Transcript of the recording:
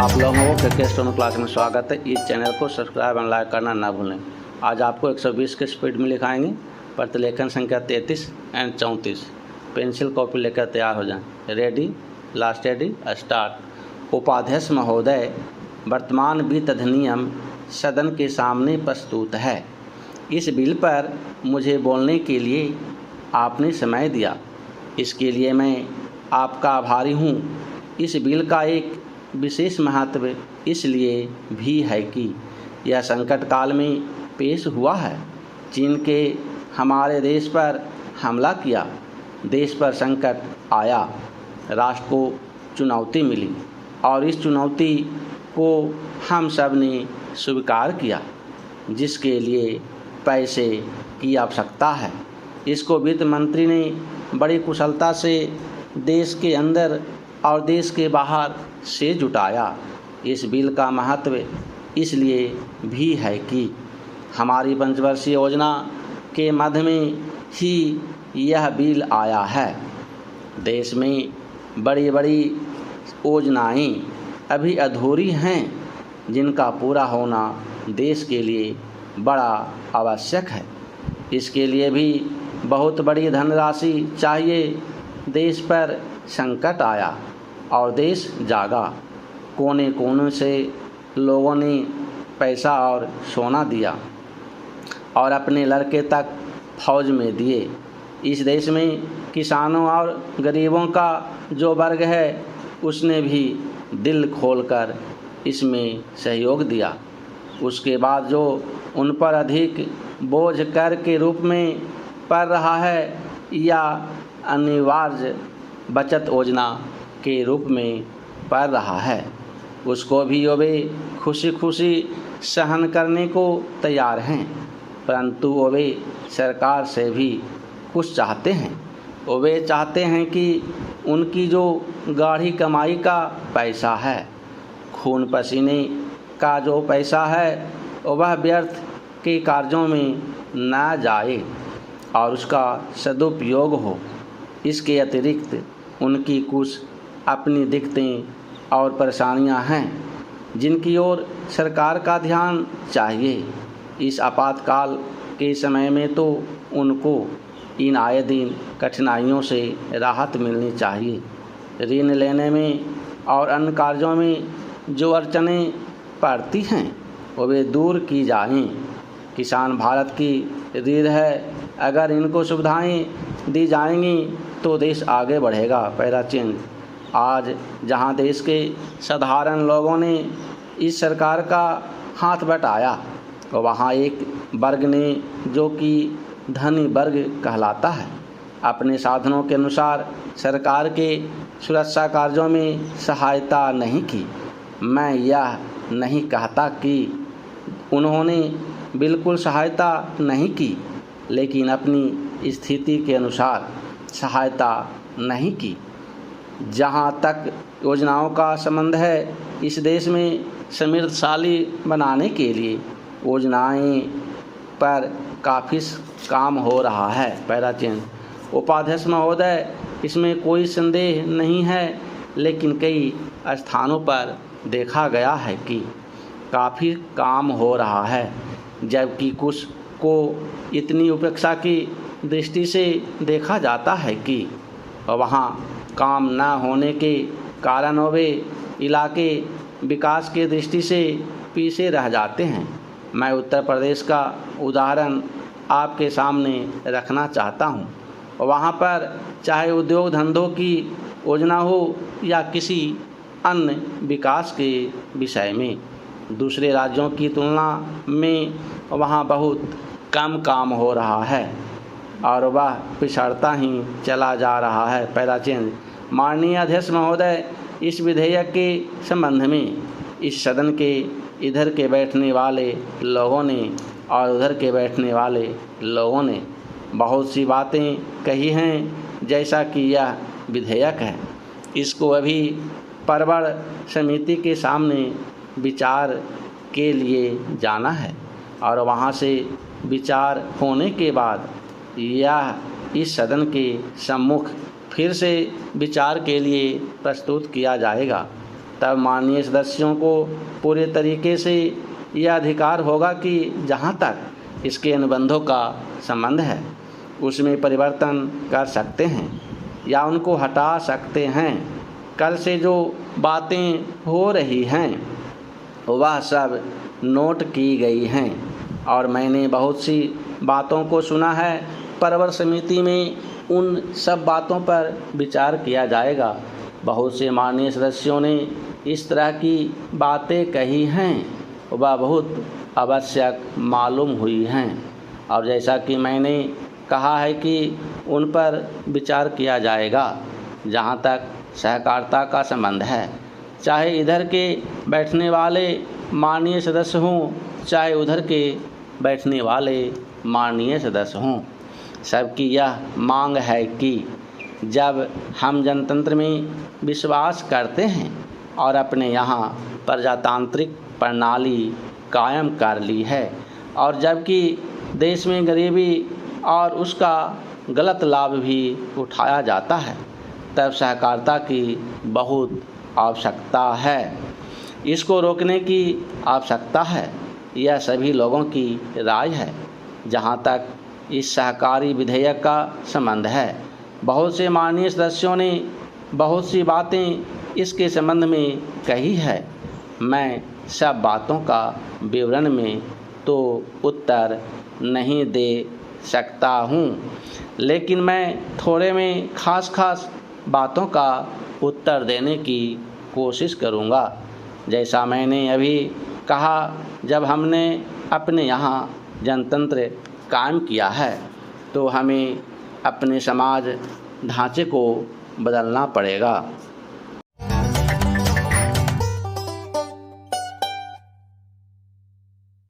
आप लोगों को क्रिकेट स्टोन क्लास में स्वागत है। इस चैनल को सब्सक्राइब और लाइक करना ना भूलें। आज आपको 120 के स्पीड में लिखाएंगे। प्रतिलेखन संख्या 33 एंड 34। पेंसिल कॉपी लेकर तैयार हो जाएं। Ready, last ready, start. उपाध्यक्ष महोदय, वर्तमान वित्त अधिनियम सदन के सामने प्रस्तुत है। इस बिल पर मुझे बोलने के लिए आपने समय दिया, इसके लिए मैं आपका आभारी हूँ। इस बिल का एक विशेष महत्व इसलिए भी है कि यह संकट काल में पेश हुआ है। चीन के हमारे देश पर हमला किया, देश पर संकट आया, राष्ट्र को चुनौती मिली और इस चुनौती को हम सब ने स्वीकार किया, जिसके लिए पैसे की आवश्यकता है। इसको वित्त मंत्री ने बड़ी कुशलता से देश के अंदर और देश के बाहर से जुटाया। इस बिल का महत्व इसलिए भी है कि हमारी पंचवर्षीय योजना के मध्य में ही यह बिल आया है। देश में बड़ी बड़ी योजनाएं अभी अधूरी हैं, जिनका पूरा होना देश के लिए बड़ा आवश्यक है। इसके लिए भी बहुत बड़ी धनराशि चाहिए। देश पर संकट आया और देश जागा। कोने कोने से लोगों ने पैसा और सोना दिया और अपने लड़के तक फौज में दिए। इस देश में किसानों और गरीबों का जो वर्ग है, उसने भी दिल खोलकर इसमें सहयोग दिया। उसके बाद जो उन पर अधिक बोझ कर के रूप में पड़ रहा है या अनिवार्य बचत योजना के रूप में पड़ रहा है, उसको भी वे खुशी खुशी सहन करने को तैयार हैं। परंतु वे सरकार से भी कुछ चाहते हैं। वे चाहते हैं कि उनकी जो गाढ़ी कमाई का पैसा है, खून पसीने का जो पैसा है, वह व्यर्थ के कार्यों में ना जाए और उसका सदुपयोग हो। इसके अतिरिक्त उनकी कुछ अपनी दिक्कतें और परेशानियां हैं, जिनकी ओर सरकार का ध्यान चाहिए। इस आपातकाल के समय में तो उनको इन आए दिन कठिनाइयों से राहत मिलनी चाहिए। ऋण लेने में और अन्य कार्यों में जो अड़चनें पड़ती हैं, वे दूर की जाएं। किसान भारत की रीढ़ है। अगर इनको सुविधाएं दी जाएंगी तो देश आगे बढ़ेगा। Para change. आज जहां देश के साधारण लोगों ने इस सरकार का हाथ बटाया, वहां एक वर्ग ने, जो कि धनी वर्ग कहलाता है, अपने साधनों के अनुसार सरकार के सुरक्षा कार्यों में सहायता नहीं की। मैं यह नहीं कहता कि उन्होंने बिल्कुल सहायता नहीं की, लेकिन अपनी स्थिति के अनुसार सहायता नहीं की। जहाँ तक योजनाओं का संबंध है, इस देश में समृद्धशाली बनाने के लिए योजनाएं पर काफ़ी काम हो रहा है। Para change. उपाध्यक्ष महोदय, इसमें कोई संदेह नहीं है, लेकिन कई स्थानों पर देखा गया है कि काफ़ी काम हो रहा है, जबकि कुछ को इतनी उपेक्षा की दृष्टि से देखा जाता है कि वहाँ काम न होने के कारण वे इलाके विकास के दृष्टि से पीछे रह जाते हैं। मैं उत्तर प्रदेश का उदाहरण आपके सामने रखना चाहता हूँ। वहाँ पर चाहे उद्योग धंधों की योजना हो या किसी अन्य विकास के विषय में, दूसरे राज्यों की तुलना में वहाँ बहुत कम काम हो रहा है और वह पिछड़ता ही चला जा रहा है। Para change. माननीय अध्यक्ष महोदय, इस विधेयक के संबंध में इस सदन के इधर के बैठने वाले लोगों ने और उधर के बैठने वाले लोगों ने बहुत सी बातें कही हैं। जैसा कि यह विधेयक है, इसको अभी परवड़ समिति के सामने विचार के लिए जाना है और वहाँ से विचार होने के बाद यह इस सदन के सम्मुख फिर से विचार के लिए प्रस्तुत किया जाएगा। तब माननीय सदस्यों को पूरे तरीके से यह अधिकार होगा कि जहाँ तक इसके अनुबंधों का संबंध है उसमें परिवर्तन कर सकते हैं या उनको हटा सकते हैं। कल से जो बातें हो रही हैं वह सब नोट की गई हैं और मैंने बहुत सी बातों को सुना है। परवर समिति में उन सब बातों पर विचार किया जाएगा। बहुत से माननीय सदस्यों ने इस तरह की बातें कही हैं वह बहुत आवश्यक मालूम हुई हैं और जैसा कि मैंने कहा है कि उन पर विचार किया जाएगा। जहाँ तक सहकारिता का संबंध है, चाहे इधर के बैठने वाले माननीय सदस्य हों चाहे उधर के बैठने वाले माननीय सदस्य हों, सबकी यह मांग है कि जब हम जनतंत्र में विश्वास करते हैं और अपने यहाँ प्रजातांत्रिक प्रणाली कायम कर ली है और जबकि देश में गरीबी और उसका गलत लाभ भी उठाया जाता है, तब सहकारिता की बहुत आवश्यकता है। इसको रोकने की आवश्यकता है, यह सभी लोगों की राय है। जहाँ तक इस सहकारी विधेयक का संबंध है, बहुत से माननीय सदस्यों ने बहुत सी बातें इसके संबंध में कही है। मैं सब बातों का विवरण में तो उत्तर नहीं दे सकता हूँ, लेकिन मैं थोड़े में खास बातों का उत्तर देने की कोशिश करूँगा। जैसा मैंने अभी कहा, जब हमने अपने यहाँ जनतंत्र कायम किया है तो हमें अपने समाज ढांचे को बदलना पड़ेगा।